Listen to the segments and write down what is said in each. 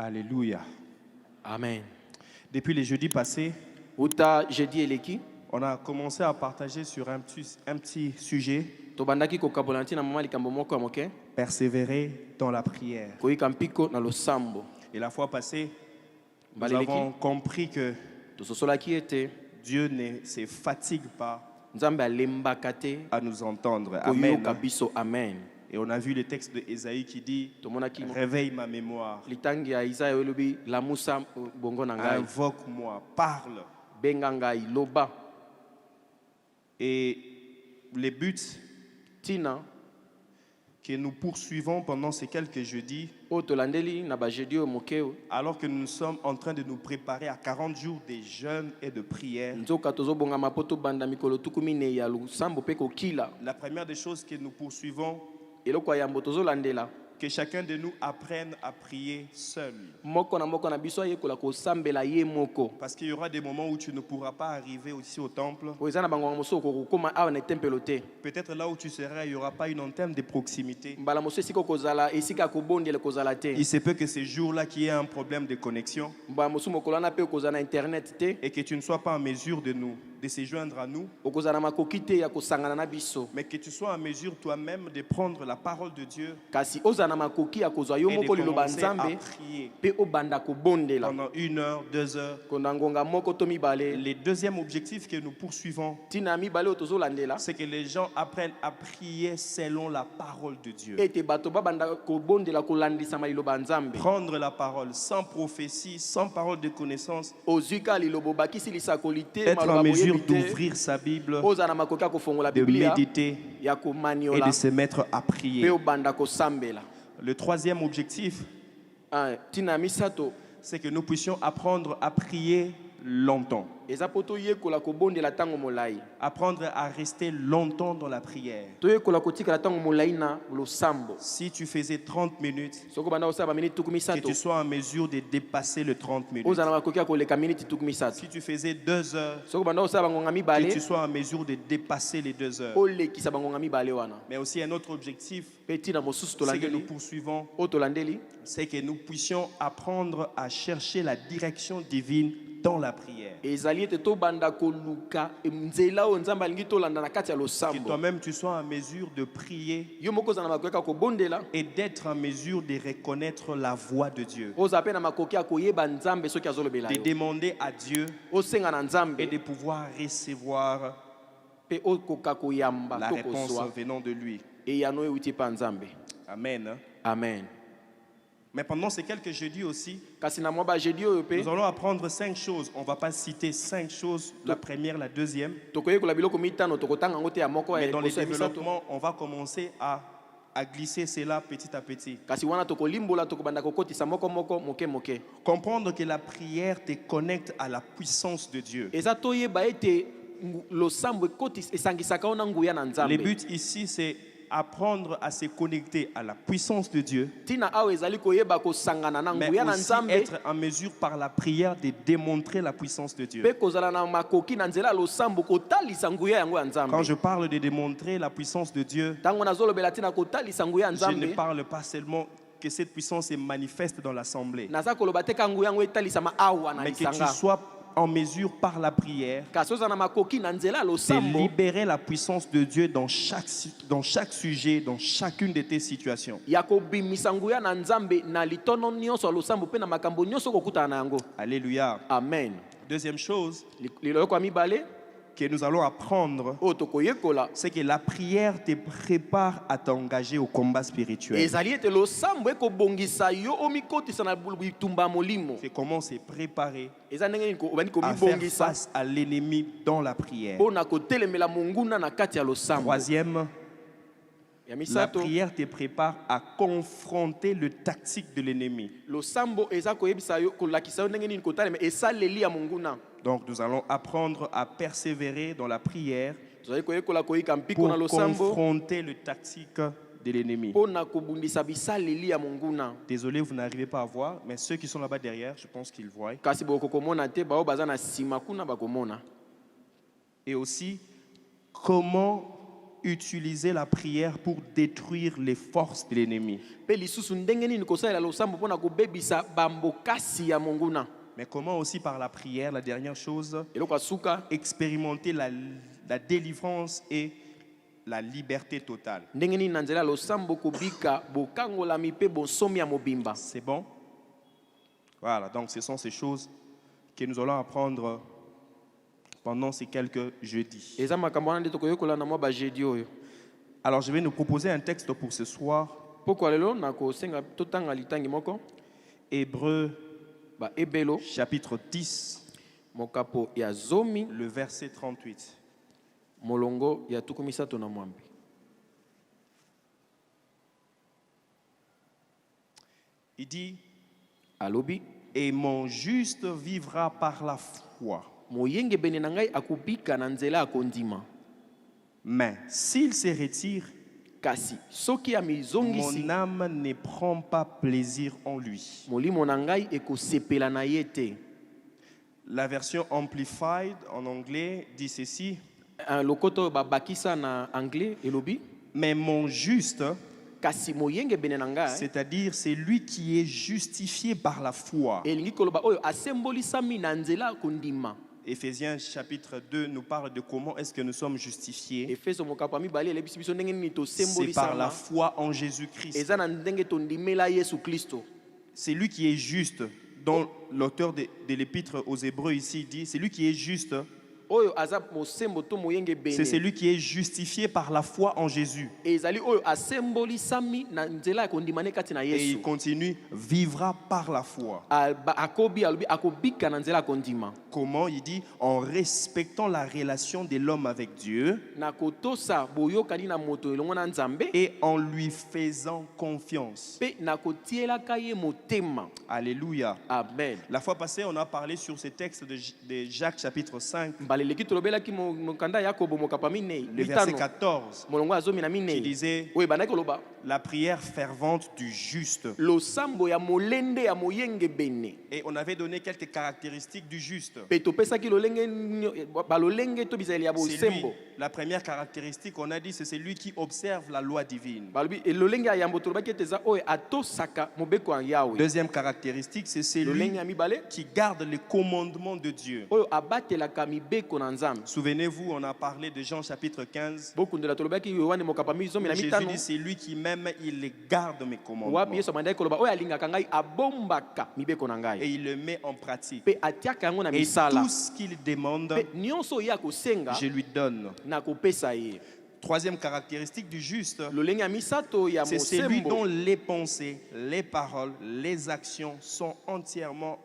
Alléluia. Amen. Depuis les jeudis passés, Uta jeudi eleki on a commencé à partager sur un petit sujet, tobandaki kokabolanti na mama likambo moko ya moke persévérer dans la prière. koyika mpiko na losambo. Et la fois passée, nous Baleleki avons compris que tososolaki ete Dieu ne se fatigue pas nzambe alembaka te à nous entendre. Amen. koyoka biso. Amen. Et on a vu le texte de Ésaïe qui dit tomonaki réveille ma mémoire, litangi ya Isaya elobi lamusa bongo na ngai, invoque-moi, parle. benga ngai, loba. Et les buts Tina que nous poursuivons pendant ces quelques jeudis, o tolandeli na ba jeudi o mokeo alors que nous sommes en train de nous préparer à 40 jours de jeûne et de prière, nzoka tozobonga mapoto banda mikolo tukumine ya lusambo pe kokila. la première des choses que nous poursuivons, Eloko ya yambo tozolandela que chacun de nous apprenne à prier seul. moko na biso ayekola kosambela ye moko. Parce qu'il y aura des moments où tu ne pourras pas arriver aussi au temple. O eza na bango mosusu kokoma awa na tempelo te. Peut-être là où tu seras, il n'y aura pas une antenne de proximité. Mbala mosusu esika kozala esika kobondela kozala te. Il se peut que ces jours-là, qu'il y ait un problème de connexion Mbala mosusu mokolo na pe kozala na internet te. et que tu ne sois pas en mesure de se joindre à nous, Okozala makoki te ya kosangana na biso. mais que tu sois en mesure toi-même de prendre la parole de Dieu Kasi ozala na makoki ya kozwa yo et de moko liloba commencer à nzambe prier pe obanda kobondela. pendant 1 heure, 2 heures. Konda ngonga moko to mibale. Le deuxième objectif que nous poursuivons, Tina mibale o tozolandela c'est que les gens apprennent à prier selon la parole de Dieu. ete bato babanda kobondela kolandisa liloba nzambe. Prendre la parole sans prophétie, sans parole de connaissance, Ozwika lilobo bakisi lisakoli te être en maloba mesure boyebi te. d'ouvrir sa Bible, Ozala na makoki ya kofongola de Biblia méditer ya et komaniola de se mettre à pe prier. obanda kosambela. Le troisième objectif, Tina misato c'est que nous puissions apprendre à prier longtemps. eza po toyekola kobondela ntango molai. Apprendre à rester longtemps dans la prière. Toyekola kotikala ntango molai na losambo. Si tu faisais 30 minutes, Soko banda osala baminiti tuku que misato tu sois en mesure de dépasser les 30 minutes. ozala na makoki ya koleka miniti tuku misato. Si tu faisais 2 heures, Soko banda osala bangonga que mibale tu sois en mesure de dépasser les 2 heures. olekisa bangonga mibale wana. Mais aussi un autre objectif, Pe tina mosusu c'est que nous tolandeli poursuivons, o tolandeli c'est que nous puissions apprendre à chercher la direction divine dans la prière. ezali ete tobanda koluka nzela oyo nzambe alingi tolanda na kati ya Que losambo. toi-même tu sois en mesure de prier Yo moko ozala na makoki ya kobondela et d'être en mesure de reconnaître la voix de Dieu. ozala pe na makoki ya koyeba nzambe soki azolobela De yo. demander à Dieu Osenga na et nzambe de pouvoir recevoir pe okoka koyamba la to réponse kozwa venant de lui. eyano euti pa nzambe. Amen. Amen. Mais pendant ces quelques jeudis aussi, Kasi na mwa ba jeudi oyo pe nous allons apprendre 5 choses. On ne va pas citer 5 choses, la première, la deuxième. tokoyekola biloko mitano tokotanga yango te ya moko Mais ya dans les liboso ya misato. développements, on va commencer à glisser cela petit à petit. Kasi wana tokolimbola tokobanda kokotisa moko moko moke moke. Comprendre que la prière te connecte à la puissance de Dieu. Eza toyeba ete losambo esangisaka ona nguya na Le nzambe. but ici, c'est apprendre à se connecter à la puissance de Dieu, Tina awa ezali koyeba kosangana na mais nguya na aussi nzambe être en mesure par la prière de démontrer la puissance de Dieu. pe kozala na makoki na nzela ya losambo kotalisa nguya yango ya Quand nzambe. je parle de démontrer la puissance de Dieu, Tango nazolobela tina kotalisa nguya ya je ne nzambe. parle pas seulement que cette puissance est manifeste dans l'assemblée, Naza koloba te ka nguya yango etalisama awa na mais que tu lisanga. sois en mesure par la prière Kasi ozala na makoki na nzela ya de losambo libérer la puissance de Dieu dans chaque sujet, dans chacune de tes situations. ya kobimisa nguya na nzambe na litono nyonso ya losambo pe na makambo nyonso kokutana na yango. Alléluia. Amen. Deuxième chose Liloko ya mibale que nous allons apprendre, oyo tokoyekola c'est que la prière te prépare à t'engager au combat spirituel. ezali ete losambo ekobongisa yo omikotisa na bitumba ya molimo. C'est comment se préparer Eza ndenge nini obandi à faire komibongisa face à l'ennemi dans la prière. mpo na kotelemela monguna na kati ya losambo. Troisième, Ya la misato prière te prépare à confronter le tactique de l'ennemi. losambo eza koyebisa yo kolakisa yo ndenge nini kotalema esaleli ya monguna. Donc nous allons apprendre à persévérer dans la prière tozali koyekola koyika mpiko pour na losambo confronter le tactique de l'ennemi. mpo na kobundisa bisaleli ya monguna. Désolé, vous n'arrivez pas à voir, mais ceux qui sont là-bas derrière, je pense qu'ils voient. Kasi bokokomona te bao baza na nsima kuna bakomona. Et aussi, comment utiliser la prière pour détruire les forces de l'ennemi. Pe lisusu ndenge nini kosalela losambo mpona kobebisa bambokasi ya monguna. Mais comment aussi par la prière, la dernière chose, Eloko asuka expérimenter la délivrance et la liberté totale. ndenge nini na nzela losambo kobika bokangolami pe bonsomi ya mobimba. C'est bon? Voilà, donc ce sont ces choses que nous allons apprendre pendant ces quelques jeudis. Eza makambo wana nde tokoyokola na mwa ba jeudi oyo. Alors je vais nous proposer un texte pour ce soir. Poko lelo na kosenga totanga litangi moko. Hébreux Ba ebelo chapitre 10, mokapo ya zomi le verset 38. molongo ya tukumisato na mwambi. Il dit, Alobi et mon juste vivra par la foi. moyenge bene na ngai akubika na nzela akondima. Mais s'il se retire, Kasi soki ya mizongisi mon âme ne prend pas plaisir en lui. molimo na ngai ekosepela na ye te. La version Amplified en anglais dit ceci, Lokoto babakisa na anglais elobi mais mon juste, kasi moyenge bene na ngai c'est-à-dire c'est lui qui est justifié par la foi. elingi koloba oyo asembolisami na nzela akondima. Éphésiens chapitre 2 nous parle de comment est-ce que nous sommes justifiés. Efeso mokapo ya mibale elebisi biso ndenge nini C'est par la tosembolisama foi en Jésus-Christ. eza na ndenge tondimela Yesu Kristo. C'est lui qui est juste. Dont l'auteur de l'épître aux Hébreux ici dit, c'est lui qui est juste. Oyo aza mosembo to moyenge C'est bene celui qui est justifié par la foi en Jésus. ezali oyo asembolisami na nzela akondima ne kati na Et Yesu. il continue, vivra par la foi. Akobi alobi akobika na nzela akondima. Comment? Il dit, en respectant la relation de l'homme avec Dieu Na kotosa boyokani na moto elongo na Nzambe et en lui faisant confiance. pe na kotielaka ye motema. Alléluia. Amen. La fois passée, on a parlé sur ce texte de Jacques chapitre 5, Mbaleleki tolobelaki mokanda Yakobo mokapa minei le verset litano 14, molongo ya zomi na qui minei disait, oyo bandaki koloba la prière fervente du juste. losambo ya molende ya moyenge bene. Et on avait donné quelques caractéristiques du juste. Pe topesaki lolenge balolenge to bizali ya C'est lui. bosembo. La première caractéristique, on a dit, c'est celui qui observe la loi divine. Balobi lolenge ya yambo tolobaki ete eza oyo atosaka mobeko ya Yawe. Deuxième caractéristique, c'est celui Lolenge ya mibale qui garde les commandements de Dieu. oyo abatelaka mibeko na Nzambe. Souvenez-vous, on a parlé de Jean chapitre 15. Bokundela tolobaki Yohane mokapa mizomi na Jésus mitano. dit, c'est lui qui m'aime, il garde mes commandements. Wapi Yesu amandaki koloba oyo alingaka ngai abombaka mibeko na Et ngai. il le met en pratique. Pe atiaka yango na Et misala. tout ce qu'il demande, Pe nyonso oyo akosenga je lui donne. na kopesa ye. Troisième caractéristique du juste, Lolenge ya misato ya c'est celui dont mosembo les pensées, les paroles, les actions sont entièrement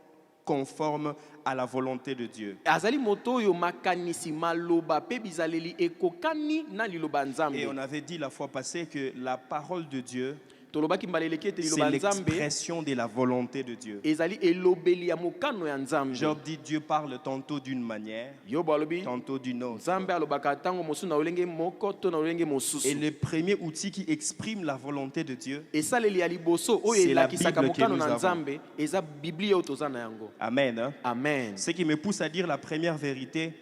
conformes à la volonté de Dieu. azali moto oyo makanisi maloba pe bizaleli ekokani na liloba Et Nzambe. on avait dit la fois passée que la parole de Dieu, Tolobaki mbaleleki ete c'est liloba Nzambe l'expression de la volonté de Dieu. ezali elobeli ya mokano ya Nzambe. Job dit Dieu parle tantôt d'une manière, Yobo alobi tantôt d'une autre. Nzambe alobaka ntango mosusu na olenge moko to na olenge Et mosusu. le premier outil qui exprime la volonté de Dieu, Esaleli ya liboso oyo C'est la elakisaka Bible que mokano nous na avons. Nzambe eza biblia oyo toza na yango. amen, hein? Amen. Ce qui me pousse à dire la première vérité,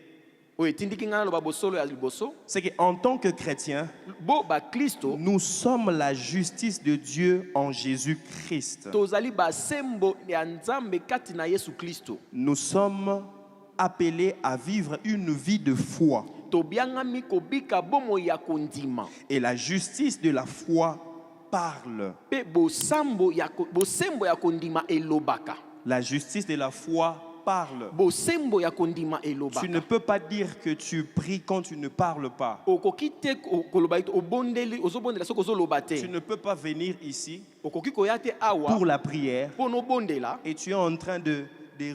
Oyo etindiki ngai naloba bosolo ya liboso c'est qu'en tant que chrétien, bo bakristo nous sommes la justice de Dieu en Jésus-Christ. tozali basembo ya Nzambe kati na Yesu Kristo. Nous sommes appelés à vivre une vie de foi. Tobiangami kobika bomo ya kondima. Et la justice de la foi parle. Pe bosembo ya kondima elobaka. La justice de la foi parle. Bosembo ya kondima Tu ne elobaka. peux pas dire que tu pries quand tu ne parles pas. Okoki te koloba ite obondeli ozobondela soki ozoloba Tu te. ne peux pas venir ici Okoki koya te awa pour la prière mpo nobondela et tu es en train de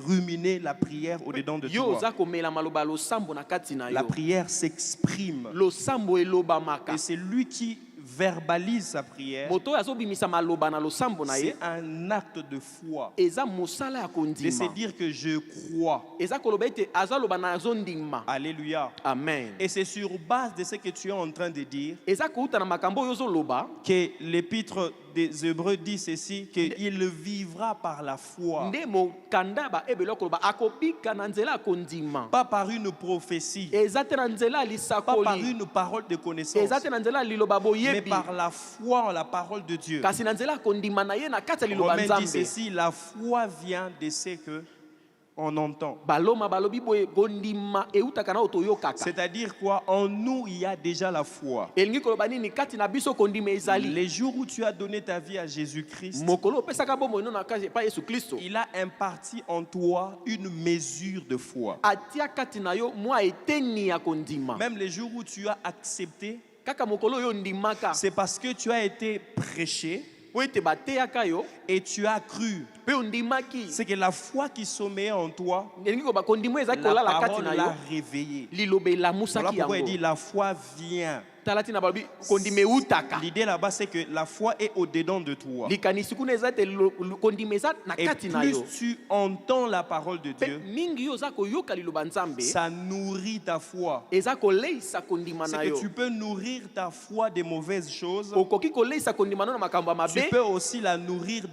ruminer la prière au-dedans de yo toi. oza komela maloba ya losambo na kati na La yo. prière s'exprime. Losambo elobamaka. Et c'est lui qui verbalise sa prière. Moto oyo azobimisa maloba na losambo na ye C'est un acte de foi. eza mosala ya De se kondima. dire que je crois. Eza koloba ete azaloba na azondima. Alléluia. Amen. Et c'est sur base de ce que tu es en train de dire Eza kouta na makambo oyo ozoloba que l'épître des Hébreux dit ceci, qu'il vivra par la foi, nde mokanda ba ebelo koloba akobika na nzela ya kondima pas par une prophétie, eza te na nzela ya pas par lisakoli une parole de connaissance, eza te na nzela ya liloba mais boyebi par la foi en la parole de Dieu. kasi na nzela ya kondima na ye na kati ya liloba Romains dit nzambe ceci, la foi vient de ce que on entend. baloma balobi boye kondima eutaka na oyo toyokaka C'est-à-dire quoi? En nous, il y a déjà la foi. elingi koloba nini kati na biso kondima ezali Les jours où tu as donné ta vie à Jésus-Christ, mokolo opesaka bomoi no na kati epai yesu kristo il a imparti en toi une mesure de foi. atia kati na yo mwa eteni ya kondima Même les jours où tu as accepté, kaka mokolo oyo ondimaka c'est parce que tu as été prêché po ete bateyaka yo et tu as cru. mpe ondimaki C'est que la foi qui sommeille en toi, elingi koloba kondima ezali la kolala kati parole na yo l'a réveillé. liloba Voilà elamusaki pourquoi il yango dit la foi vient. tala tina balobi kondima eutaka L'idée là-bas, c'est que la foi est au-dedans de toi. likanisi kuna eza ete kondima eza na Et kati na plus yo tu entends la parole de mpe Dieu, mingi yo oza koyoka liloba nzambe ça nourrit ta foi. eza koleisa kondima na C'est que yo tu peux nourrir ta foi des mauvaises choses. okoki koleisa kondima no na makambo ya Tu mabe peux aussi la nourrir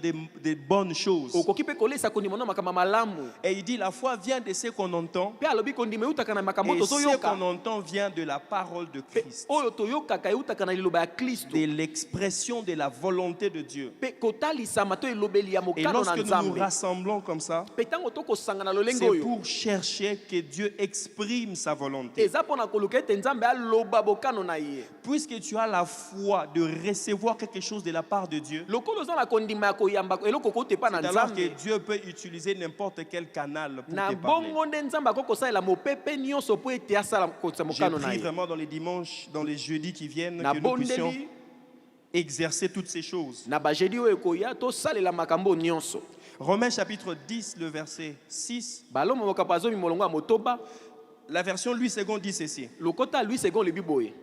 des bonnes choses. okoki mpe koleisa kondima no na makambo ya malamu Et il dit la foi vient de ce qu'on entend. mpe alobi kondima eutaka na makambo Et oyo ce tozoyoka qu'on entend vient de la parole de mpe Christ. oyo toyokaka eutaka na liloba ya kristo De l'expression de la volonté de Dieu. mpe kotalisama to elobeli ya Et mokano lorsque na nous nous nzambe rassemblons comme ça, mpe ntango tokosanga na lolenge c'est oyo pour chercher que Dieu exprime sa volonté. eza mpo na koluka ete nzambe aloba bokano na ye Puisque tu as la foi de recevoir quelque chose de la part de Dieu, lokolo oza na kondima ya koyamba eloko kotepa na c'est alors que nzambe Dieu peut utiliser n'importe quel canal pour na te parler. bongo nde nzambe akoki kosalela mopepe nyonso mpo ete asala kotisa Je mokano na prie ye vraiment dans les dimanches, dans les jeudis qui viennent, na que nous puissions bondeli exercer toutes ces choses. na bajedi oyo ekoya tosalela makambo oyo nyonso Romains chapitre 10, le verset 6. baloma mokapo azomi molongo ya motoba La version Louis II dit ceci. lokota lui second lebi boye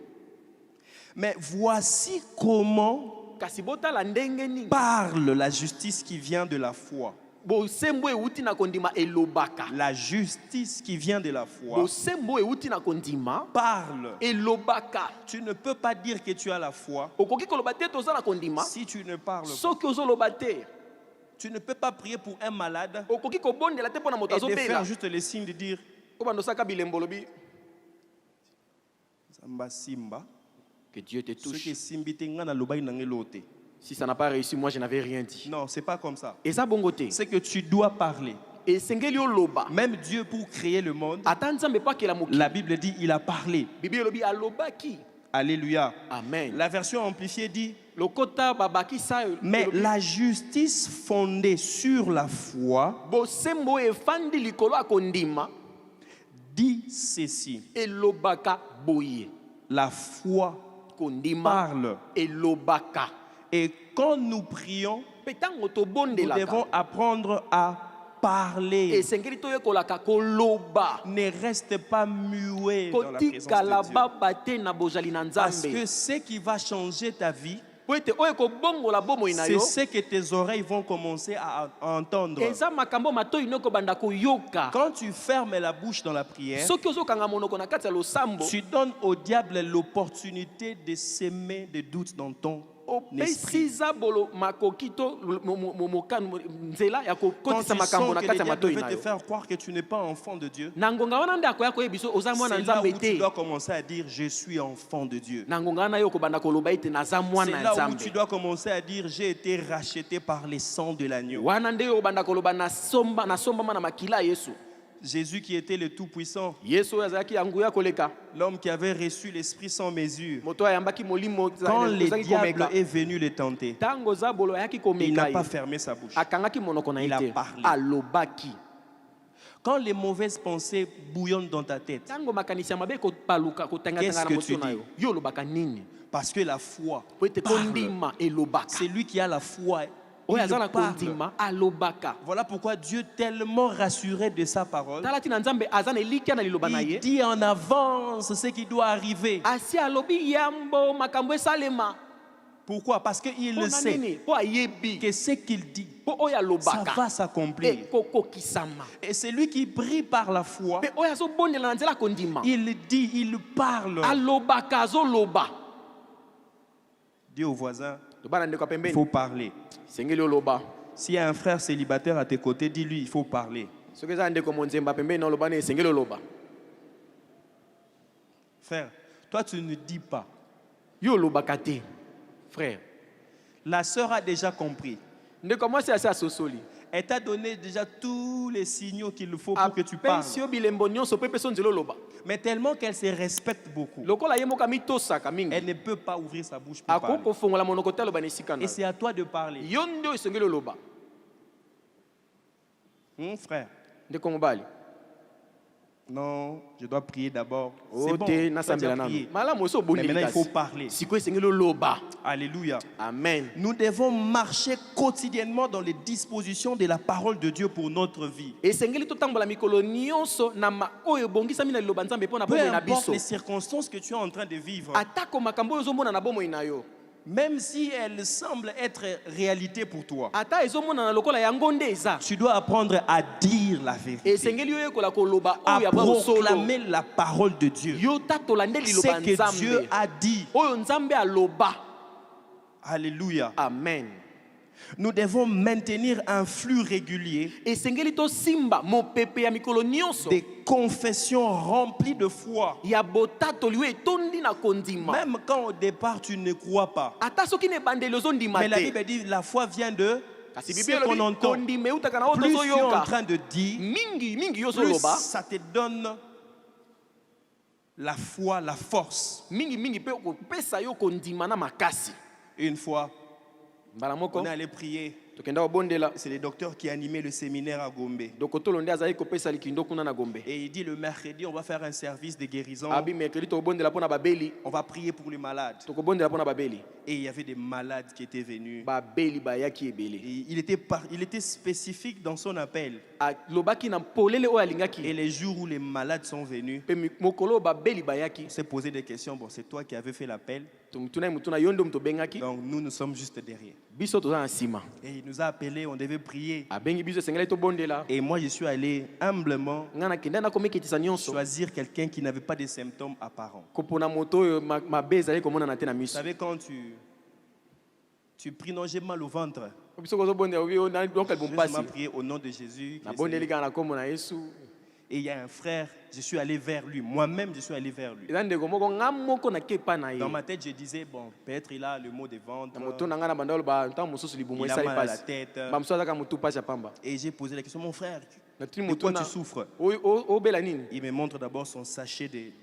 Mais voici comment kasi botala ndenge nini parle la justice qui vient de la foi. bosembo euti na kondima elobaka La justice qui vient de la foi bosembo euti na kondima parle. elobaka Tu ne peux pas dire que tu as la foi okoki koloba te toza na kondima si tu ne parles pas. soki ozoloba te Tu ne peux pas prier pour un malade okoki kobondela te mpo na moto et de faire azobela juste le signe de dire obanda osaka bilembo olobi Samba Simba. que Dieu te Ce qui touche est Simbi te nga na lobai na nge lote. si ça n'a pas réussi moi je n'avais rien dit Non, c'est pas comme ça. eza bongo te C'est que tu dois parler. esengeli oloba Même Dieu, pour créer le monde, ata nzambe po akela mokili la Bible dit il a parlé. bibi elobi alobaki Alléluia. amen La version amplifiée dit lokota babakisa mais la justice fondée sur la foi bosembo efandi likolo ya kondima dit ceci. elobaka boye La foi kondima parle. elobaka Et quand nous prions, mpe ntango nous tobondelaka devons apprendre à parler. esengeli toyekolaka koloba Ne reste pas muet dans la présence kotikala de Dieu. baba te na bozali na Parce nzambe que ce qui va changer ta vie, po ete oyo ekobongola bomoi na c'est yo ce que tes oreilles vont commencer à entendre. eza makambo matoi no ekobanda koyoka Quand tu fermes la bouche dans la prière, soki ozokanga monoko na kati ya losambo tu donnes au diable l'opportunité de s'aimer des doutes dans ton esprit. opesiza bolo makoki to mokano nzela ya Quand kokotisa tu makambo sens na que le kati ya diable matoi veut na te yo faire croire que tu n'es pas enfant de Dieu, na ngonga wana nde akoya koyebiso oza mwana c'est là nzambe où tu te dois commencer à dire je suis enfant de Dieu. na ngonga wana yo okobanda koloba ete naza C'est mwana ya là où nzambe tu dois commencer à dire j'ai été racheté par les sangs de l'agneau. wana nde yo okobanda koloba nasombama na makila ya yesu Jésus qui était le Tout-Puissant, yesu oyo azalaki ya nguya koleka l'homme qui avait reçu l'Esprit sans mesure. moto ayambaki molimo Quand le ozalaki diable komeka est venu le tenter, ntango zabolo ayaki il komeka n'a ye pas fermé sa bouche. akangaki monoko na ye Il a te parlé. alobaki Quand les mauvaises pensées bouillonnent dans ta tête, ntango makanisi ya mabe kopaluka kotangatanga na Qu'est-ce que moto na tu yo yo olobaka nini parce que la foi po ete parle. kondima elobaka Celui qui a la foi, oyo il aza na parle. kondima alobaka Voilà pourquoi Dieu, tellement rassuré de sa parole, tala tina nzambe aza na elikya na liloba na il ye dit en avance ce qui doit arriver. asi alobi yambo makambo esalema Pourquoi? Parce qu'il le mpona sait nini mpo ayebi que ce qu'il dit, mpo oyo ça alobaka va s'accomplir. ekokokisama Et celui qui prie par la foi, mpe oyo azobondela na nzela ya kondima il dit, il parle. alobaka azoloba Dis au voisin, Tobana ndeko il pembeni. faut parler. Sengeli oloba. S'il y a un frère célibataire à tes côtés, dis-lui, il faut parler. Soki eza ndeko monzemba pembeni na oloba ne sengeli oloba. Frère, toi tu ne dis pas. Yo olobaka te. Frère. La sœur a déjà compris. Ndeko mwasi asi asosoli. Elle t'a donné déjà tous les signaux qu'il faut pour que tu parles. Apesi yo bilembo nyonso pe peso nzela oloba. Mais tellement qu'elle se respecte beaucoup, Lokola ye moka mitosaka mingi. elle ne peut pas ouvrir sa bouche pour parler. Akoko fongola monoko te aloba na esika na. Et c'est à toi de parler. Yo nde esengeli oloba. Frère, Ndeko mobali. non, je dois prier d'abord. C'est O bon, te tu as nasambela déjà nanu. prié. Malamu so Mais boni maintenant, il faut kasi. parler. Siko esengeli oloba. Alléluia. Amen. Nous devons marcher quotidiennement dans les dispositions de la parole de Dieu pour notre vie. Esengeli totambola mikolo nyonso na ma oyo bongisa mina liloba nzambe pona Peu bomoi na importe biso. les circonstances que tu es en train de vivre, Atako makambo oyo ozomona na bomoi na yo. même si elles semblent être réalité pour toi, Ata ezomona na lokola yango nde eza. tu dois apprendre à dire la vérité, Esengeli yo yekola koloba à oyo ya ba solo. proclamer la parole de Dieu. Yo tatola nde Ce liloba que Dieu nzambe. a dit. Oyo nzambe aloba. Alléluia. Amen. Nous devons maintenir un flux régulier Esengeli to simba mopepe ya mikolo nyonso. des confessions remplies de foi. Ya botato liwe etondi na kondima. Même quand au départ tu ne crois pas. Ata soki ne bandeli ozondima Mais la te. Bible dit la foi vient de Kasi ce Bible qu'on elobi entend. kondima eutaka na oyo Plus tu es en tozoyoka. train de dire, Mingi yo plus zoloba. ça te donne la foi, la force. Mingi pe kopesa yo kondima na makasi. Une fois, Mbala moko on est allé prier. tokenda obondela. C'est le docteur qui animait le séminaire à Gombe. Dokotolo nde azali kopesa likindo kuna na Gombe. Et il dit le mercredi, on va faire un service de guérison. Abi mercredi tokobondela pona babeli. On va prier pour les malades. Tokobondela pona babeli. Et il y avait des malades qui étaient venus. Babeli bayaki ebele. Et il était spécifique dans son appel. Lobaki na polele oyo alingaki. Et les jours où les malades sont venus, Pe mokolo babeli bayaki. on s'est posé des questions. Bon, c'est toi qui avais fait l'appel. Tumutuna mutuna yondo mtobengaki. Donc nous sommes juste derrière. Biso toza na sima. Et il nous a appelés, on devait prier. Abengi biso sengela tobondela. Et moi, je suis allé humblement Ngana kenda na komekitisa nyonso. choisir quelqu'un qui n'avait pas de symptômes apparents. Kopona moto oyo mabeza ali komona na te na Vous miso. savez, quand tu pries, non, j'ai mal au ventre. Biso kozobondela obi na donc Je bompasi. vais prier au nom de Jésus. Na bondeli kana na kombo na Yesu. Et il y a un frère, je suis allé vers lui. Moi-même, je suis allé vers lui. Eza ndeko moko ngamoko na kepa na ye. Dans ma tête, je disais, bon, peut-être il a le mot de ventre. Na moto na ngana bandalo ba ntango mosusu libumu Il a esali mal à la pasi. tête. Ba mosusu azaka motu pasi ya pamba. Et j'ai posé la question, mon frère, Na tini de motu quoi na tu souffres? obela nini? Il me montre d'abord son sachet des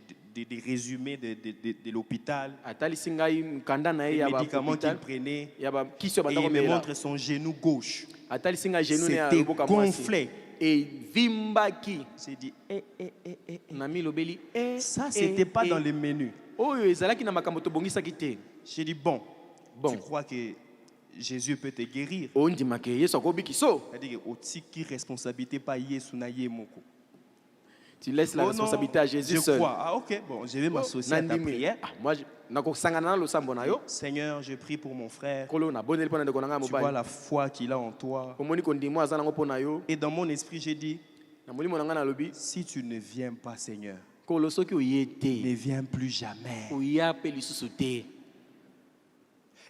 résumés de l'hôpital, Atalisi ngai mkanda na ye les ya ba médicaments qu'il hôpital. prenait. Ya ba kiso ba Et ndako il me mela. montre son genou gauche. Atalisi ngai genou ne ya C'était boka mwasi. gonflé. Et vimbaki. J'ai dit, Na milobeli. ça, c'était pas dans les menus. Oyo ezalaki na makambo tobongisaki te. J'ai dit, bon, Bon. tu crois que Jésus peut te guérir? Ondimake Yesu akobiki so. C'est-à-dire, qui responsabilité pas Yesu na ye moko. Tu laisses la Oh non, responsabilité à Jésus je seul. crois. Ah ok, bon, je vais m'associer à ta Nandimi. prière. Ah, moi nakosangana na losambo na yo. Seigneur, je prie pour mon frère. Kolo na bondeli pona ndeko na ngai Tu vois mobali. la foi qu'il a en toi. Omoni kondimo aza nango pona yo. Et dans mon esprit, j'ai dit, Na molimo na ngai na lobi. si tu ne viens pas, Seigneur, Kolo soki oye ne te. viens plus jamais. Oya pe lisusu te.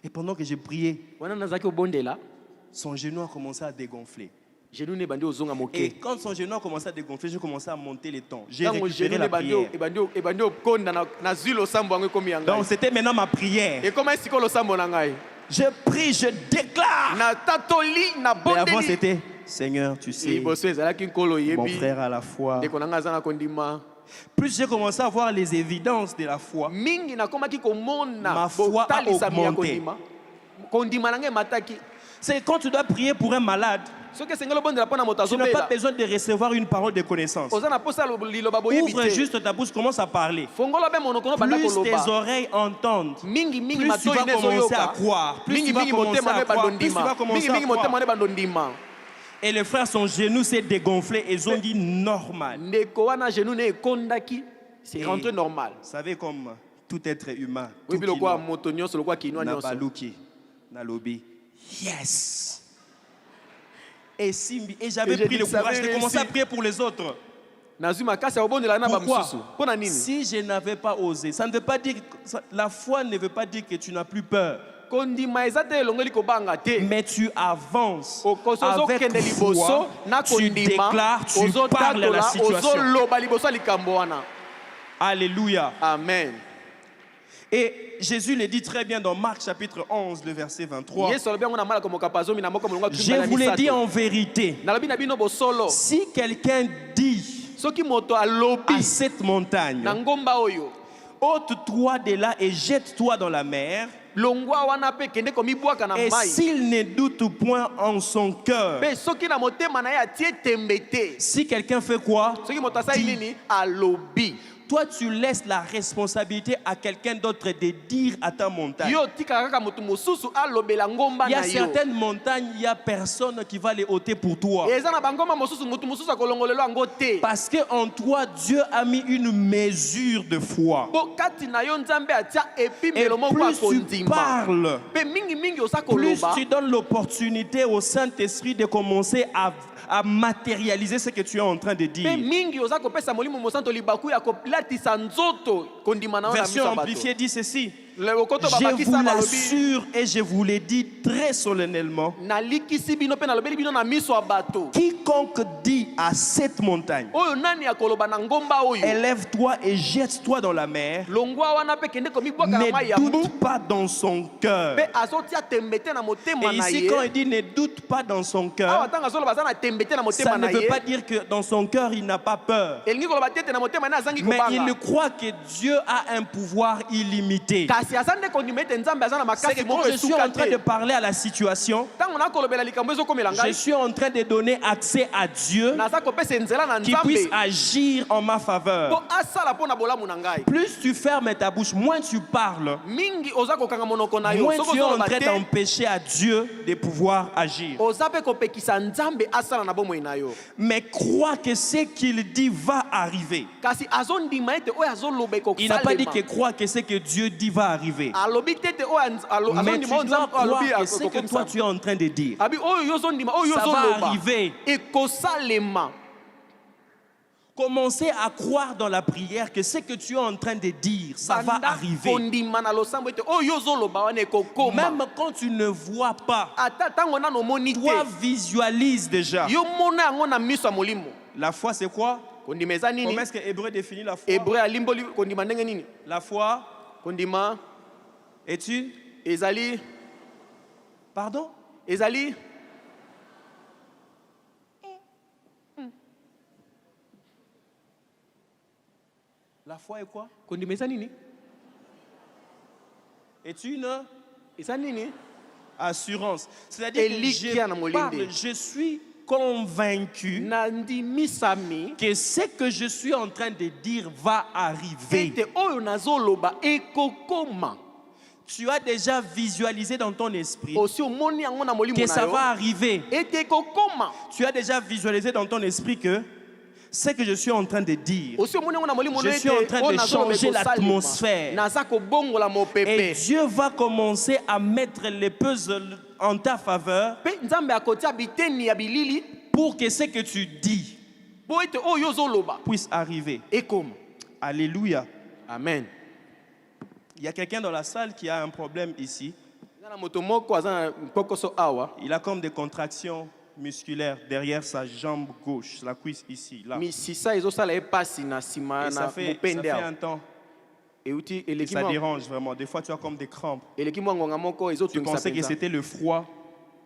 Et pendant que j'ai prié, Wana nazaki obondela. son genou a commencé à dégonfler. Genou ne bandi ozonga Et moke. quand son genou a commencé à dégonfler, j'ai commencé à monter les tons. J'ai Tango récupéré genou la ne bandi prière. ebandi okonda na zwi losambo yango ekomi Donc yangai. c'était maintenant ma prière. Ekoma esika losambo na ngai. Je prie, je déclare. Na tatoli na Mais avant bondeli. c'était, Seigneur, tu sais, Liboso ezalaki nkolo mon yebi. frère a la foi. Ndeko na ngai aza na kondima. Plus j'ai commencé à voir les évidences de la foi, Mingi nakomaki komona Ma foi a botalisami ya augmenté. kondima. Kondima na ngai mataki. c'est quand tu dois prier pour un malade, Soki esengeli obondela mpo na moto tu n'as pas azobela. besoin de recevoir une parole de connaissance. Oza na posa liloba boyebi Ouvre te. juste ta bouche, commence à parler. Fongola be monoko no banda Plus tes koloba. oreilles entendent, Mingi plus tu matoi vas ne commencer à ezoyoka. croire, plus tu Mingi vas mingi commencer motema à ne croire, plus tu bandondima. vas commencer Mingi à mingi motema croire. ne bandondima. Et le frère, son genou s'est dégonflé. Ils ont dit normal. Ndeko wana genou ne ekondaki. C'est Et rentré normal. Vous savez, comme tout être humain, Oui, tout biloko ya kino, moto nyonso lokwa kinwa na nyonso. baluki, na lobi. Yes. Et j'avais Et j'ai pris dit le que ça courage avait de commencer à réussi. prier pour les autres. Nazwi makasi ya obondela na ba Pourquoi? mosusu. Mpo na nini? Si je n'avais pas osé, ça ne veut pas dire, la foi ne veut pas dire que tu n'as plus peur. kondima eza te elongoli kobanga te. mais tu avances Okozo avec kende foi, liboso na tu kondima déclares, tu ozo parles à la tatola situation. ozo loba liboso ya likambo wana. Alléluia. Amen. Et Jésus le dit très bien dans Marc chapitre 11, le verset 23. Yesu alobi yango na mala komoka pazomi na moko molongo Je vous l'ai dit en vérité, nalobi na bino bosolo si quelqu'un dit soki moto alobi à cette montagne, na ngomba oyo ôte-toi de là et jette-toi dans la mer, longwa wana pe kende komibwaka na et mai s'il ne doute point en son cœur, pe soki na motema na ye atie tembe te si quelqu'un fait quoi? soki moto asali Dis. nini alobi Toi, tu laisses la responsabilité à quelqu'un d'autre de dire à ta montagne. yo tika kaka moto mosusu alobela ngomba Il y a na yo certaines montagnes, il n'y a personne qui va les ôter pour toi. eza na bangomba mosusu moto mosusu akolongolelwa yango te Parce qu'en toi, Dieu a mis une mesure de foi. po kati na yo nzambe atia Et epimelo moko plus tu akondima parles, pe mingimingi oza plus koloba tu donnes l'opportunité au Saint-Esprit de commencer à matérialiser ce que tu es en train de pe dire. mingi oza kopesa molimo mosanto libaku ya kolatisa nzoto kondima na yo na Version miso ya bato amplifiée dit ceci. leokoto Je babakisa vous balobi l'assure et je vous l'ai dit très solennellement. nalikisi bino mpe nalobeli bino na miso ya bato Quiconque dit à cette montagne, oyo nani akoloba na ngomba oyo élève-toi et jette-toi dans la mer, longwa wana mpe kende komibwaka na mai ya ne mbu doute pas dans son cœur. mpe azotia tembe te na motema Et na ici, ye quand il dit ne doute pas dans son awa cœur, ntango azoloba aza na tembe te na ça motema ne na veut ye pas dire que dans son cœur, il n'a pas peur. elingi koloba te ete na motema ne azangi Mais il kobanga croit que Dieu a un pouvoir illimité. kasi aza nde kondima ete nzambe aza na C'est makasi que quand moko je suis esuka en train de te parler à la situation, ntango nakolobela likambo ezokomela je ngai suis en train de donner accès à Dieu naza kopesa nzela na qui puisse nzambe agir en ma mpo faveur. asala mpo na bolamu na ngai Plus tu fermes ta bouche, moins tu parles, mingi oza kokanga monoko na yo moins soki tu es en ozoloba train te d'empêcher à Dieu de pouvoir agir. oza mpe kopekisa nzambe asala na bomoi na yo Mais crois que ce qu'il dit va arriver. kasi azondima ete oyo azoloba Il n'a pas dit que ekosalema crois que ce que Dieu dit va arriver. alobi te ete oyo Mais tu azondima oyo dois nzambe oyo alobi croire que ce que toi akokomisa tu es en train de dire, abi oyo yo ozondima oyo yo ça va ozoloba arriver. ekosalema Commencez à croire dans la prière que ce que tu es en train de dire, ça va Banda arriver. kondima na losambo ete oyo yo ozoloba wana ekokoma Même quand tu ne vois pas, ata ntango nano omoni toi te visualise déjà. yo mona yango na miso ya molimo La foi, c'est quoi? kondima eza nini Comment est-ce que Hébreu définit la foi? hébreu alimboli kondima ndenge nini La foi, kondima es-tu? ezali Pardon? ezali La foi est quoi? kondima eza nini Es-tu une eza nini assurance? C'est-à-dire que Elikia na molinde. je suis convaincu nandimisami que ce que je suis en train de dire va arriver. ete oyo nazoloba ekokoma Tu as déjà visualisé dans ton esprit osi omoni yango na molimo que na ça yo va arriver. ete ekokoma Tu as déjà visualisé dans ton esprit que ce que je suis en train de dire, osi omoni yango na molimo Je na suis en train de changer l'atmosphère. naza kobongola et mopepe Dieu va commencer à mettre les puzzles en ta faveur mpe nzambe akotia biteni ya bilili pour que ce que tu dis mpo ete oyo ozoloba puisse arriver. ekoma Alléluia. amen Il y a quelqu'un dans la salle qui a un problème ici. eza na moto moko aza na mpokoso awa Il a comme des contractions musculaires derrière sa jambe gauche, la cuisse ici, là. misisa ezosala ye pasi na nsima Et ça na fait mopende un awa temps. euti Et eleki ça mwa dérange vraiment. Des fois, tu as comme des crampes. eleki mwa ngonga moko Tu ezotungisa pensais que mpenza c'était le froid,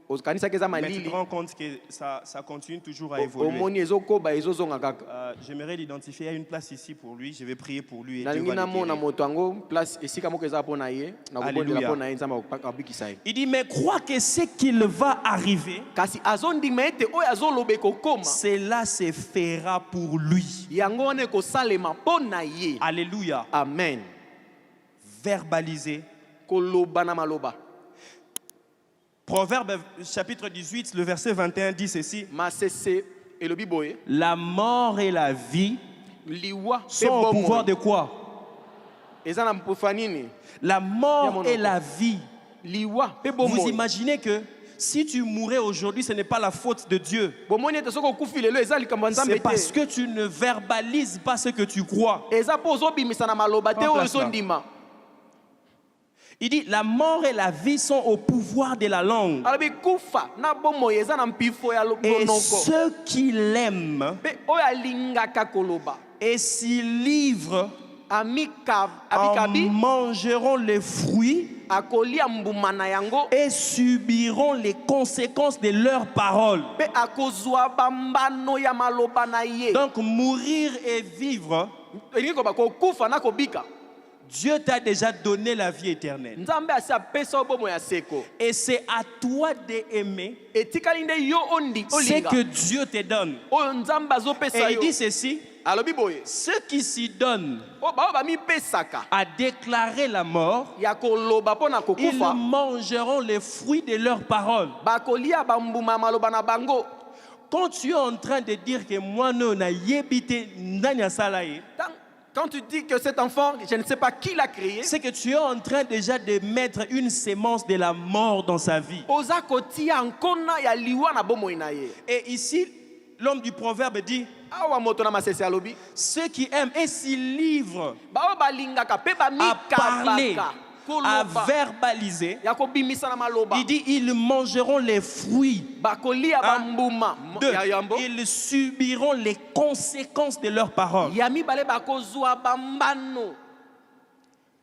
okanisaki eza mais tu te malili rends compte que ça continue toujours à évoluer. omoni ezokoba ezozonga kaka J'aimerais l'identifier à une place ici pour lui. Je vais prier pour lui et Dieu nalingi va le namona guérir. moto yango place esika moko eza mpo na ye nakobondela Alléluia. mpo na ye nzambe abikisa ye Il dit, mais crois que ce qu'il va arriver, kasi azondima ete oyo azoloba ekokoma cela se fera pour lui. yango wana ekosalema mpo na ye Alléluia. amen Verbaliser. koloba na maloba Proverbe chapitre 18, le verset 21 dit ceci. masese elobi boye La mort et la vie liwa mpe sont au pouvoir bomoi de quoi? eza na mpofa nini La mort et la vie. liwa mpe Vous bomoi imaginez que si tu mourais aujourd'hui, ce n'est pas la faute de Dieu. bomoni ete soki okufi lelo eza likambo ya C'est nzambe parce te que tu ne verbalises pas ce que tu crois. eza mpo ozobimisa na maloba te Prends oyo place là. ezondima Il dit, la mort et la vie sont au pouvoir de la langue. alobi kufa na bomoi eza na mpifo ya Et monoko ceux qui l'aiment mpe oyo alingaka koloba et s'y livrent en abikabi mangeront les fruits akolia mbuma na yango et subiront les conséquences de leurs paroles. mpe akozwa bambano ya maloba na ye. Donc mourir et vivre, elingi koba kokufa na kobika Dieu t'a déjà donné la vie éternelle. nzambe asi apesa yo bomoi ya seko Et c'est à toi d'aimer etikali nde yo ce olinga que Dieu te donne. oyo nzambe Et azopesa il yo. dit ceci, alobi boye ceux qui s'y donnent baoyo bamipesaka à déclarer la mort, ya koloba mpo na ils kokufa mangeront les fruits de leurs paroles. bakolia bambuma ya maloba na bango. Quand tu es en train de dire que moi, non, na yebite ndanya salaye, Quand tu dis que cet enfant, je ne sais pas qui l'a créé, c'est que tu es en train déjà de mettre une sémence de la mort dans sa vie. oza kotia nkona ya liwa na bomoi na ye. Et ici, l'homme du proverbe dit, Awa moto na masese alobi ceux qui aiment et s'y livrent bao balingaka pe à parler, bamikabaka à koloba verbaliser, ya kobimisa na maloba il dit, ils mangeront les fruits. bakolia bambuma Deux, ya yambo ils subiront les conséquences de leurs paroles. ya mibale bakozwa bambano.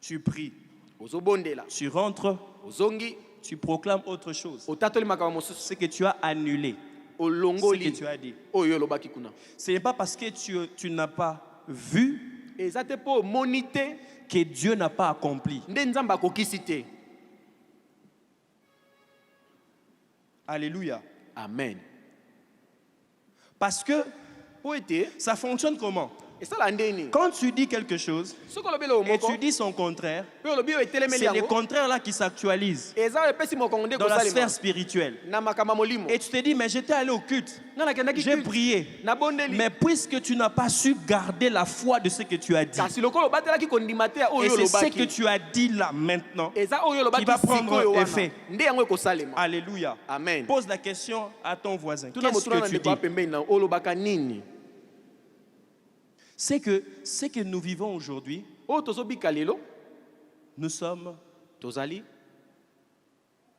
Tu pries, Ozobondela tu rentres, ozongi tu proclames autre chose. otatoli makambo mosusu Ce que tu as annulé, ce que olongoli tu as dit. oyo olobaki kuna. Ce n'est pas parce que tu n'as pas vu Eza te mpo omoni te que Dieu n'a pas accompli. nde nzambe akokisi te. Alléluia. Amen. Parce que Po ete ça fonctionne comment? esala ndeni Quand tu dis quelque chose soki olobeli oyo et moko tu dis son contraire, mpe olobi oyo etelemeli c'est le yango contraire là qui s'actualise eza oyo epesi mokongo nde dans la sphère kosalema spirituelle. na makambo ya molimo. Et tu te dis, mais j'étais allé au culte, nga nakendaki j'ai culte, prié. nabondeli Mais puisque tu n'as pas su garder la foi de ce que tu as dit, kasi lokola obatelaki kondima te ya et oyo c'est ce que olobaki tu as dit là maintenant, eza oyo qui olobaki va prendre sikoyo wana effet. nde yango ekosalema. Alléluia. Amen. Pose la question à ton voisin. tuna Qu'est-ce motu wana que tu ndeko ya dis? pembeni na olobaka nini C'est que ce que nous vivons aujourd'hui, oyo tozobika lelo nous sommes tozali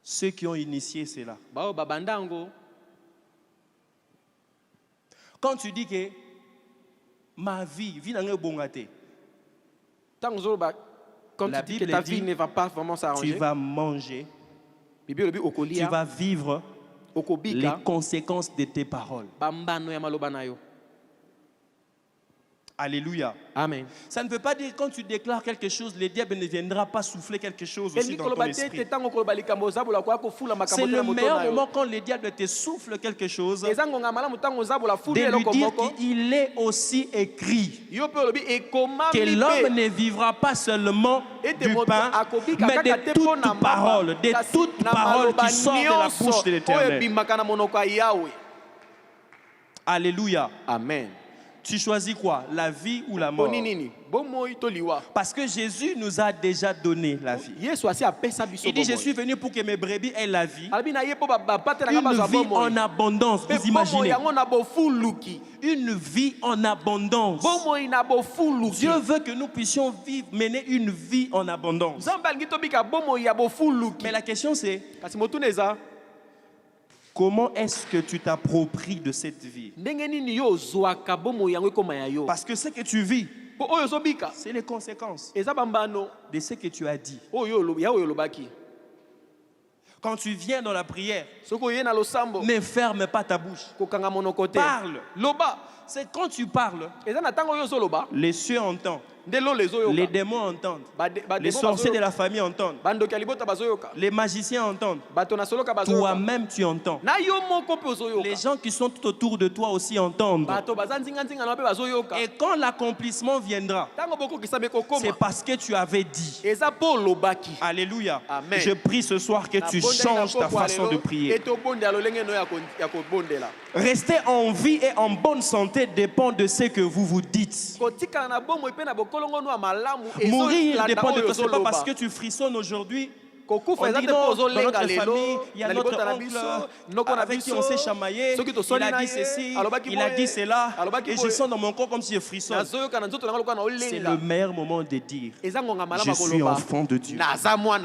ceux qui ont initié cela. baoyo babanda yango. Quand tu dis que ma vie n'a pas été, Ntango ozoloba quand La tu dis que Bible ta dit, vie ne va pas vraiment tu s'arranger, vas manger, bibi olobi tu okolia vas vivre les okobika conséquences de tes paroles. bambano ya maloba na yo. Alléluia. Amen. Ça ne veut pas dire que quand tu déclares quelque chose, le diable ne viendra pas souffler quelque chose aussi elingi dans ton koloba te esprit. ete ntango okoloba likambo ozabola koya kofula C'est makambo te le na moto meilleur na yo. moment quand le diable te souffle quelque chose, eza ngonga malamu ntango ozabola fuli de lui eloko dire moko qu'il est aussi écrit yo mpe olobi que ekomami l'homme mpe ne vivra pas seulement ete du moto pain, akobika mais kaka de te mpo na toute parole, mama de kasi toute na parole maloba qui sort de la nyonso bouche de oyo l'Éternel. ebimaka na monoko ya yawe. Alléluia. Amen. Tu choisis quoi? La vie ou la mort? poni nini bomoi to liwa Parce que Jésus nous a déjà donné la vie. yesu asi apesa biso Il dit, je bomoi. suis venu pour que mes brebis aient la vie. alobi na ye mpo bapate na nga Une bazwa vie bomoi en abondance, mpe vous bomoi imaginez. yango na bofuluki. Une vie en abondance. bomoi na bofuluki. Dieu veut que nous puissions vivre, mener une vie en abondance. nzambe alingi tobika bomoi ya bofuluki. Mais la question c'est, kasi motuna eza comment est-ce que tu t'appropries de cette vie? ndenge nini yo ozwaka bomoi yango ekoma ya yo. Parce que ce que tu vis, po oyo ozobika c'est les conséquences eza bambano de ce que tu as dit. oyo ya oyo olobaki. Quand tu viens dans la prière, soki oye na losambo ne ferme pas ta bouche. kokanga monoko te. Parle. loba C'est quand tu parles, eza na ntango oyo ozoloba les cieux entendent, nde lolo les ezoyoka. démons entendent, Bademo les sorciers de bazoyoka. la famille entendent, bandoki ya libota bazoyoka. les magiciens entendent, bato na soloka bazoyoka. toi-même tu entends. na yo moko mpe ozoyoka. Les gens qui sont tout autour de toi aussi entendent. bato baza nzinga-nzinga na mpe bazoyoka. Et quand l'accomplissement viendra, ntango bokokisa mpe c'est kokoma parce que tu avais dit. eza mpo olobaki. Alléluia. Amen. Je prie ce soir que tu changes ta façon de prier. etobondela lolenge no ya kobondela. Rester en vie et en bonne santé dépend de ce que vous vous dites. kotikala na bomoi mpe na bokolongo no ya malamu Mourir ezolanda dépend de oyo toi. Ce n'est pas ozoloba. parce que tu frissonnes aujourd'hui On dit non, dans notre famille, il y a notre oncle avec qui on s'est chamaillé, il a dit ceci, il a dit cela, et je sens dans mon corps comme si je frissonne. C'est le meilleur moment de dire, je suis enfant de Dieu.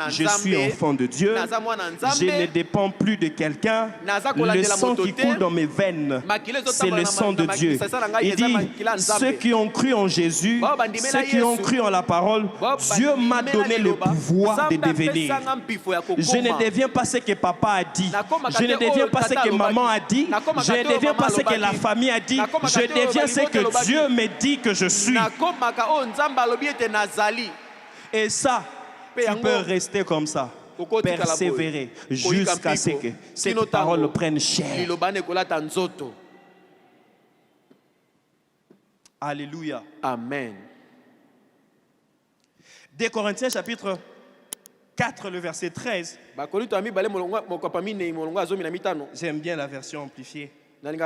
Je suis enfant de Dieu, je ne dépends plus de quelqu'un, le sang qui coule dans mes veines, c'est le sang de Dieu. Il dit, ceux qui ont cru en Jésus, ceux qui ont cru en la parole, Dieu m'a donné le pouvoir de devenir. Je ne deviens pas ce que papa a dit. Je ne deviens pas ce que maman a dit. Je ne deviens pas ce que la famille a dit. Je deviens ce que Dieu me dit que je suis. Et ça, tu peux rester comme ça. Persévérer jusqu'à ce que cette parole prenne chair. Alléluia. Amen. 2 Corinthiens chapitre 4, le verset 13. J'aime bien la version amplifiée. Il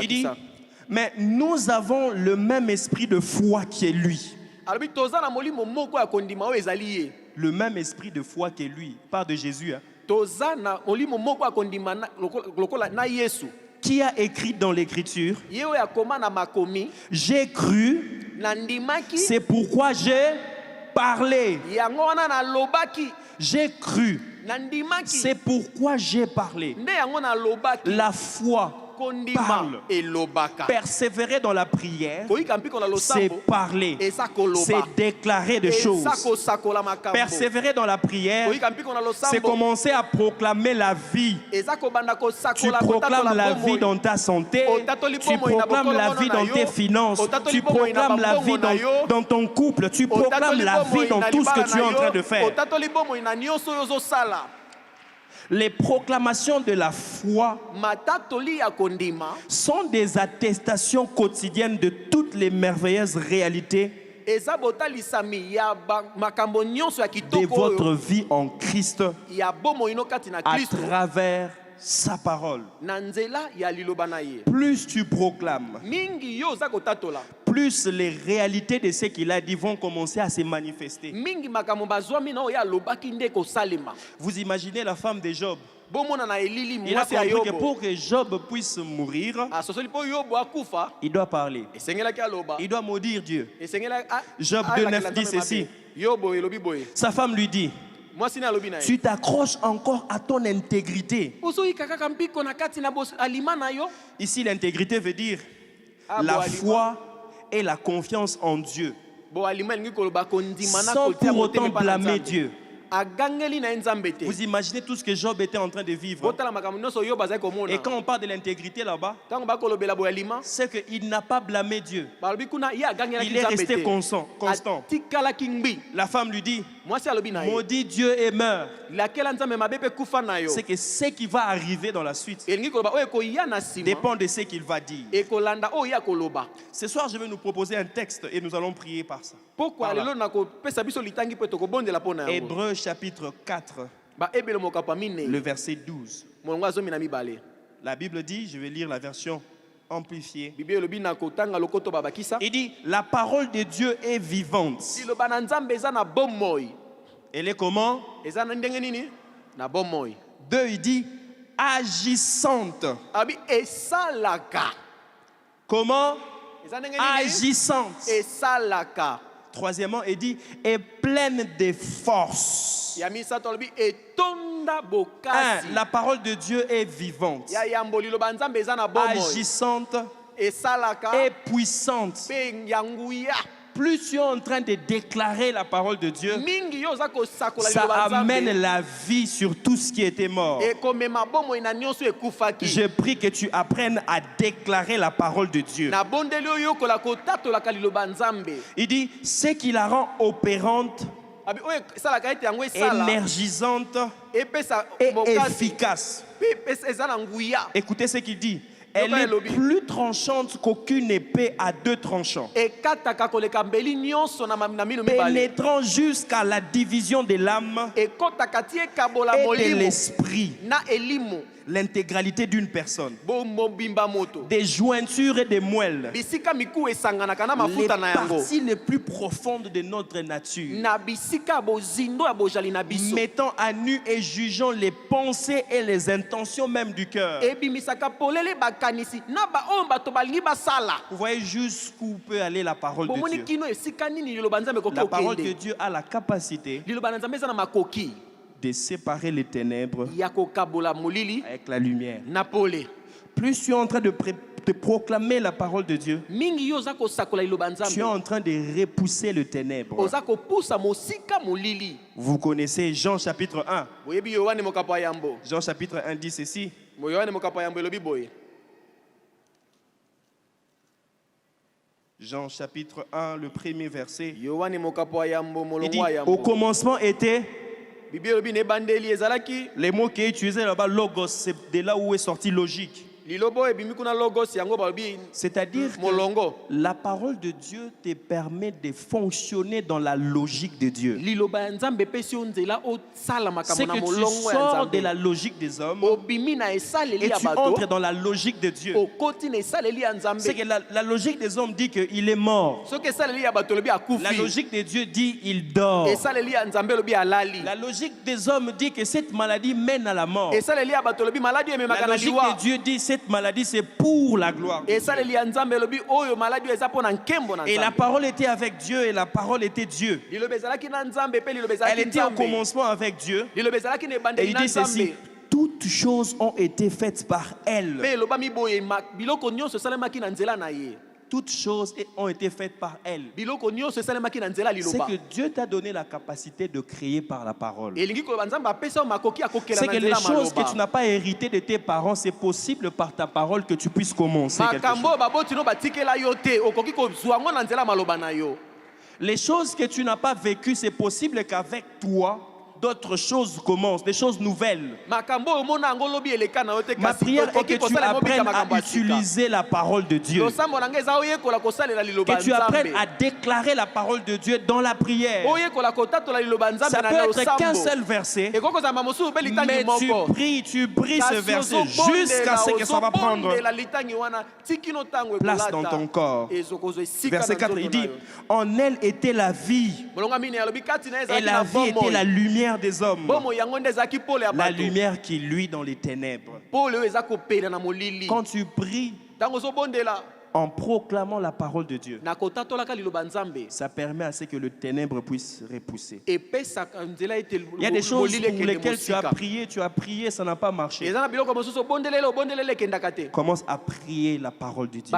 dit, mais nous avons le même esprit de foi qui est lui. Le même esprit de foi qui est lui. Pas de Jésus. Hein. Qui a écrit dans l'écriture, j'ai cru, c'est pourquoi j'ai parlé. J'ai cru, c'est pourquoi j'ai parlé. La foi parle. Persévérer dans la prière, c'est parler, c'est déclarer des choses. Persévérer dans la prière, c'est commencer à proclamer la vie. Tu proclames la vie dans ta santé, tu proclames la vie dans tes finances, tu proclames la vie dans ton couple, tu proclames la vie dans tout ce que tu es en train de faire. Les proclamations de la foi sont des attestations quotidiennes de toutes les merveilleuses réalités de votre vie en Christ à travers sa parole. Plus tu proclames, plus les réalités de ce qu'il a dit vont commencer à se manifester. Vous imaginez la femme de Job. Il a compris que pour que Job puisse mourir, il doit parler. Il doit maudire Dieu. Job 2,9 dit ceci. Sa femme lui dit, tu t'accroches encore à ton intégrité. Ici, l'intégrité veut dire la foi et la confiance en Dieu, sans pour autant blâmer Dieu. Vous imaginez tout ce que Job était en train de vivre. Et quand on parle de l'intégrité là-bas, c'est qu'il n'a pas blâmé Dieu. Il est resté constant. La femme lui dit, maudit Dieu et meurt. C'est que ce qui va arriver dans la suite dépend de ce qu'il va dire. Ce soir, je vais nous proposer un texte et nous allons prier par ça. Hébreux chapitre 4, le verset 12. La Bible dit, je vais lire la version amplifiée. Il dit, la parole de Dieu est vivante. Elle est comment? 2, il dit, agissante. Comment? Agissante. Troisièmement, il dit, est pleine de force. La parole de Dieu est vivante, agissante et puissante. Plus tu es en train de déclarer la parole de Dieu, ça amène la vie sur tout ce qui était mort. Je prie que tu apprennes à déclarer la parole de Dieu. Il dit, ce qui la rend opérante, énergisante et efficace. Écoutez ce qu'il dit. Elle est plus tranchante qu'aucune épée à deux tranchants, pénétrant jusqu'à la division de l'âme et de l'esprit, l'intégralité d'une personne, des jointures et des moelles, les parties les plus profondes de notre nature, mettant à nu et jugeant les pensées et les intentions même du cœur. Vous voyez jusqu'où peut aller la parole de Dieu. La parole de Dieu a la capacité de séparer les ténèbres avec la lumière. Plus tu es en train de proclamer la parole de Dieu, tu es en train de repousser le ténèbre. Vous connaissez Jean chapitre 1. Jean chapitre 1 dit ceci. Jean chapitre 1, le premier verset. Il dit, au commencement était... Les mots qui est utilisé là-bas, logos, c'est de là où est sorti logique. C'est-à-dire que la parole de Dieu te permet de fonctionner dans la logique de Dieu. C'est que tu sors de la logique des hommes et tu entres dans la logique de Dieu. C'est que la logique des hommes dit qu'il est mort. La logique de Dieu dit qu'il dort. La logique des hommes dit que cette maladie mène à la mort. La logique de Dieu dit cette maladie c'est pour la gloire. Et la parole était avec Dieu et la parole était Dieu. Elle était au commencement avec Dieu. Et il dit ceci, toutes choses ont été faites par elle. Toutes choses ont été faites par elle. C'est que Dieu t'a donné la capacité de créer par la parole. C'est que les choses que tu n'as pas héritées de tes parents, c'est possible par ta parole que tu puisses commencer quelque chose. Les choses que tu n'as pas vécues, c'est possible qu'avec toi, d'autres choses commencent, des choses nouvelles. Ma prière est que tu apprennes à utiliser la parole de Dieu. Que tu apprennes à déclarer la parole de Dieu dans la prière. Ça peut être qu'un seul verset, mais tu pries ce verset jusqu'à ce que ça va prendre place dans ton corps. Verset 4, il dit, en elle était la vie, et la vie était la lumière des hommes. La lumière qui luit dans les ténèbres. Quand tu pries en proclamant la parole de Dieu, ça permet à ce que le ténèbre puisse repousser. Il y a des choses pour lesquelles tu as prié, ça n'a pas marché. Commence à prier la parole de Dieu.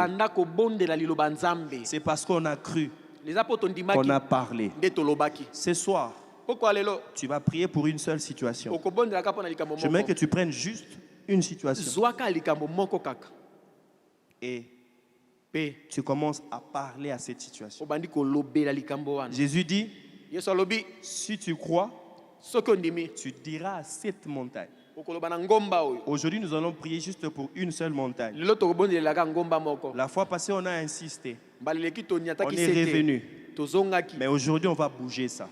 C'est parce qu'on a cru qu'on a parlé. Ce soir, tu vas prier pour une seule situation. J'aimerais que tu prennes juste une situation. Et tu commences à parler à cette situation. Jésus dit, si tu crois, tu diras à cette montagne. Aujourd'hui, nous allons prier juste pour une seule montagne. La fois passée, on a insisté. On est revenu. Mais aujourd'hui, on va bouger ça.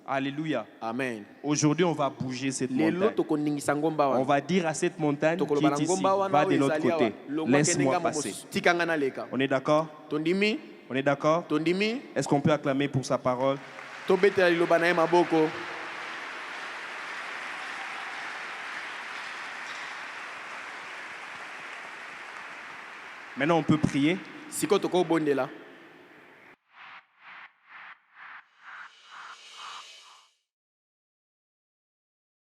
Alléluia. Amen. Aujourd'hui, on va bouger cette montagne. On va dire à cette montagne qui est ici, va de l'autre côté. Laisse-moi passer. On est d'accord? On est d'accord? Est-ce qu'on peut acclamer pour sa parole? Maintenant, on peut prier.